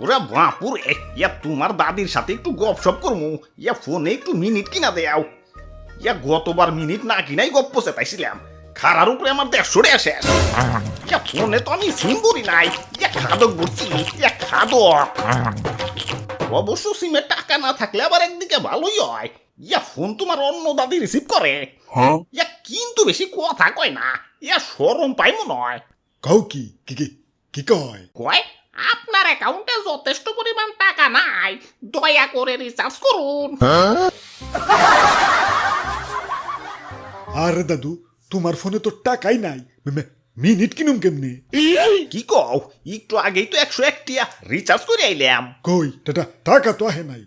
ওরা বাপুরে, ইয়া তোমার দাদির সাথে একটু গপসপ করমু, ইয়া ফোনে একটু মিনিট কিনা দেও। ইয়া গতবার মিনিট না কিনাই গপ্প চেতাইছিলাম, খারার উপরে আমার 150 টাকা শেষ। ইয়া ফোনে তো আমি সিম করি নাই, ইয়া খাদক বলছি, ইয়া খাদক। অবশ্য সিমে টাকা না থাকলে আবার একদিকে ভালোই হয়, ইয়া ফোন তোমার অন্য দাদি রিসিভ করে। ইয়া কিন্তু বেশি কথা কয় না, ইয়া শরম পাই মনে হয়। কও কি কি কি কি কয়? কয় আপনার অ্যাকাউন্টে যথেষ্ট পরিমাণ টাকা নাই, দয়া করে রিচার্জ করুন। আরে দাদু, তোমার ফোনে তো টাকাই নাই, মিনিট কিনুম কেমনে? কি কও, একটু আগেই তো 101 টিয়া রিচার্জ করে আইলাম। কই টাকা তো আহে নাই।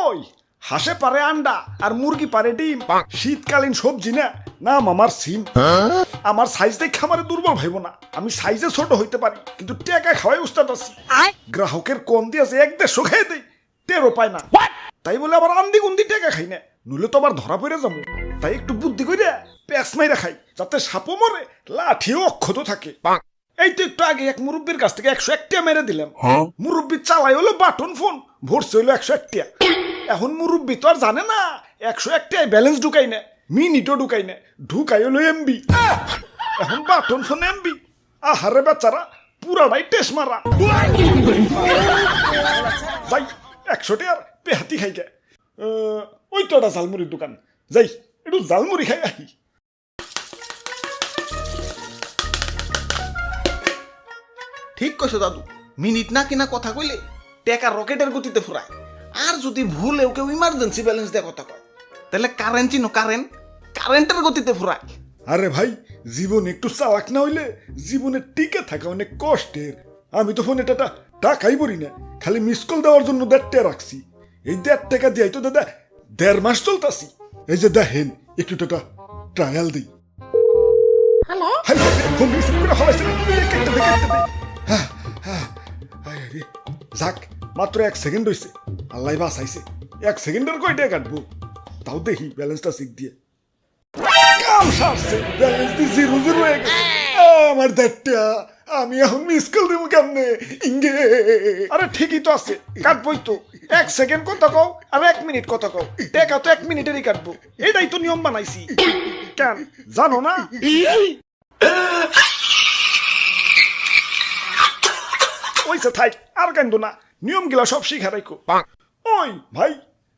ওই হাঁসে পারে আন্ডা আর মুরগি পারে ডিম, শীতকালীন সবজি না, নাম আমার সিম। আমার সাইজ দেখে আমার দুর্বল ভাইব না, আমি সাইজে ছোট হইতে পারি কিন্তু টাকা খাওয়াই উস্তাদ আছি। গ্রাহকের কম দিয়ে আছে 1-150 খেয়ে দেই, টেরও পায় না। তাই বলে আবার আন্দি গুন্দি টাকা খাই না, নইলে তো আবার ধরা পড়ে যাবো। তাই একটু বুদ্ধি করে প্যাঁচ মাইরা খাই, যাতে সাপও মরে লাঠিও অক্ষত থাকে। এই তো একটু আগে এক মুরব্বীর কাছ থেকে 101 টাকা মেরে দিলাম। মুরব্বী চালাই হলো বাটন ফোন, ভরছে হলো 101 টাকা। এখন মুরব্বী তো আর জানে না 101 টাকায় ব্যালেন্স ঢুকাই না, মিনিটও ঢুকাই না, ঢুকাই হলো এমবি। এখন বাটন ফোন এমবি, আহারে বেচারা পুরাটাই টেস মারা। যাই 100 টাকার পেহাতি খাই গে। ওই তো একটা ঝালমুড়ির দোকান, যাই একটু ঝালমুড়ি খাই আহি। ঠিক কইছো দাদু, মিনিট না কিনা কথা কইলে টাকা রকেটের গতিতে ফুরায়। আর যদি ভুলেও কেউ ইমার্জেন্সি ব্যালেন্স দিয়ে কথা কয়, তাহলে কারেন্ট চিনো, কারেন্টের গতিতে ফুরায়। আরে ভাই, জীবন একটু চালাক না হইলে জীবনে টিকে থাকা অনেক কষ্টের। আমি তো ফোনে টাকাই বলি না, খালি মিস কল দেওয়ার জন্য 1.5 টাকা রাখছি। এই 1.5 টাকা দিয়ে তো দাদা 1.5 মাস চলতাছি। এই যে দেখেন একটু ট্রায়াল দিই। হ্যালো, ফোন রিসিভ করে ফলাইছে, যাক মাত্র 1 সেকেন্ড হইছে, আল্লাহ বাঁচাইছে। 1 সেকেন্ডের কয় টাকা কাটবো, তাও দেখি ব্যালেন্সটা চেক দিয়ে। কাম সারছে, ব্যালেন্স দি 0 হয়ে গেছে। আমার 1.5 টাকা, আমি এখন মিস কল দেবো কেমনে? ইঙ্গে আরে ঠিকই তো আছে, কাটবই তো। 1 সেকেন্ড কথা কও আর 1 মিনিট কথা কও, টাকা তো 1 মিনিটেরই কাটবো। এটাই তো নিয়ম বানাইছি, কেন জানো না? ওইসে থাই, আর কান্দো না, নিয়ম গিলা সব শিখা রাখো। ওই ভাই,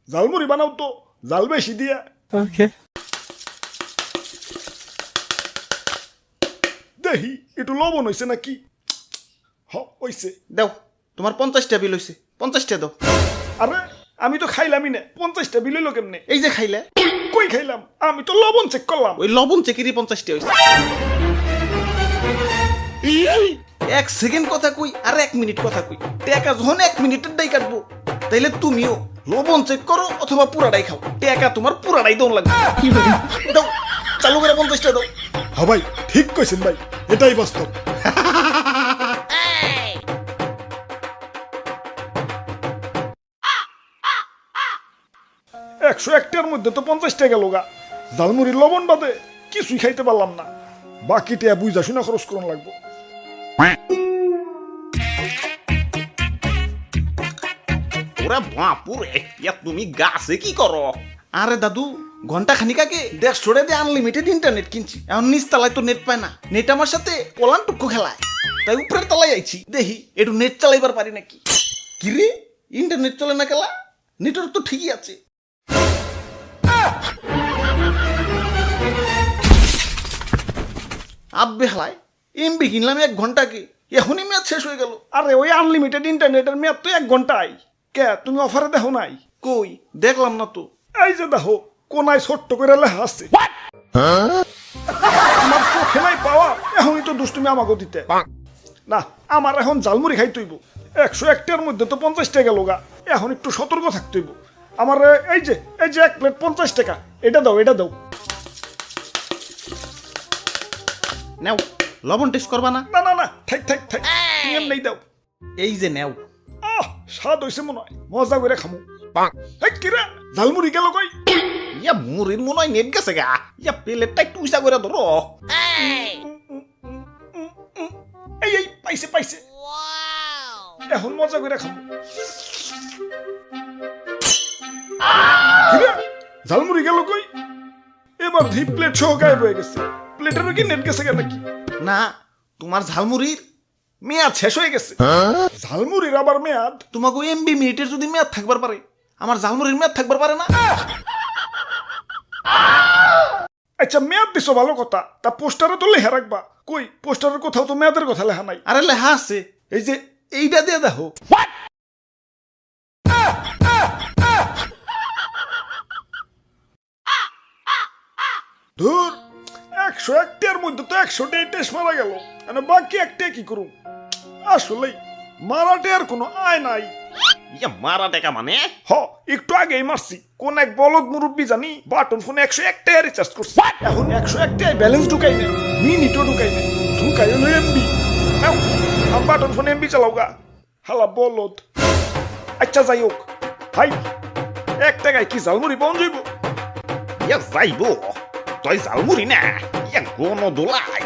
ঝালমুড়ি বানাও তো, জাল বেশি দিয়া। দেখি একটু লবণ হইছে নাকি। হইছে, দাও তোমার 50 টাকা বিল হইছে, 50 টাকা দাও। আরে আমি তো খাইলামই না, 50টা বিল হইলো কেমনে? এই যে খাইলে। কই খাইলাম? আমি তো লবণ চেক করলাম। ওই লবণ চেকেরই 50 টাকা হইছে। 1 সেকেন্ড কথা কই আর 1 মিনিট কথা কই, টাকা যখন 1 মিনিটের দাই কাটবো, তাইলে তুমিও লবণ চেক করো অথবা পুরাটাই খাও, টাকা তোমার পুরাটাই দন লাগবে। দাও, চালু করে 50 টাকা দাও। হ্যাঁ ভাই, ঠিক কইছেন ভাই, এটাই বাস্তব। 101 টাকার মধ্যে তো 50 টাকা লোগা, ঝালমুড়ির লবণ বাদে কিছুই খাইতে পারলাম না। বাকি টাকা বুঝা শুনে খরচ করুন লাগবো। ওরা বাপুরে, ইয়া তুমি গাছে কি করো? আরে দাদু, ঘন্টা খানিক আগে 150 টাকা দিয়ে আনলিমিটেড ইন্টারনেট কিনছি। এখন নিচ তলায় তো নেট পায় না, নেট আমার সাথে কলান টুকু খেলায়। তাই উপরের তলায় আইছি, দেখি একটু নেট চালাইবার পারি নাকি। কি রে, ইন্টারনেট চলে না খেলা? নেটওয়ার্ক তো ঠিকই আছে। আব্বে হালায়, এমবি কিনলাম 1 ঘন্টাকে, এখনই মেয়াদ শেষ হয়ে গেল। আরে ওই আনলিমিটেড ইন্টারনেটের মেয়াদ তো 1 ঘন্টায়। কে তুমি অফারে দেখো নাই? কই দেখলাম না তো। এই যে দেখো, কোনায় ছোট্ট করে লেখা আছে। আমার চোখে নাই পাওয়া, এখনই তো দুষ্টুমি আমাকে দিতে না। আমার এখন ঝালমুড়ি খাই তৈব। 101 টাকার মধ্যে তো 50 টাকা লোগা, এখন একটু সতর্ক থাকতে হইব। আমার এই যে 1 প্লেট 50 টাকা, এটা দাও, এটা দাও। নেও, লবণ টেস্ট করবা না? না না না, থাক থাক থাক, তুমি এমনি দাও। এই যে নেও। স্বাদ হইছে মনে হয়, মজা করে খামু। কিরা ঝালমুড়ি গেল কই? ইয়া মুড়ির মনে হয় নেট গেছে গা। ইয়া প্লেটটা একটু উঁচা করে ধরো। এই এই পাইছে পাইছে এখন মজা করে খাবো কিরে, ঝালমুড়ি গেল কই? এবার ধি প্লেট সহ গায়েব হয়ে গেছে। প্লেটেরও কি নেট গেছে নাকি? না, তোমার ঝালমুড়ির মেয়াদ শেষ হয়ে গেছে। ঝালমুড়ির আবার মেয়াদ? তোমাকে এমবি মিনিটের যদি মেয়াদ থাকবার পারে, আমার ঝালমুড়ির মেয়াদ থাকবার পারে না? আচ্ছা মেয়াদ দিছো ভালো কথা, তা পোস্টারে তো লেখা রাখবা। কই পোস্টারের কোথাও তো মেয়াদের কথা লেখা নাই। আরে লেখা আছে, এই যে এইটা দিয়ে দেখো। ধুর, 101টার মধ্যে তো 100টাই টেস্ট মারা গেল, মানে বাকি একটা কি করুম? আসলেই মারাটে আর কোনো আয় নাই। ইয়া মারা টাকা মানে? হ, একটু আগেই মারছি। কোন এক বলদ মুরব্বী জানি বাটন ফোনে 101টাই রিচার্জ করছে। এখন 101টাই ব্যালেন্স ঢুকাই নেই, মিনিটও ঢুকাই নেই, ঢুকাই হলো এমবি। আমার বাটন ফোনে এমবি চালাও গা, হালা বলদ। আচ্ছা যাই হোক ভাই, 1 টাকায় কি ঝালমুড়ি পাওয়া যাইব? ইয়া যাইব, তুই ঝালমুড়ি না, ইয়া গণ দোলাই।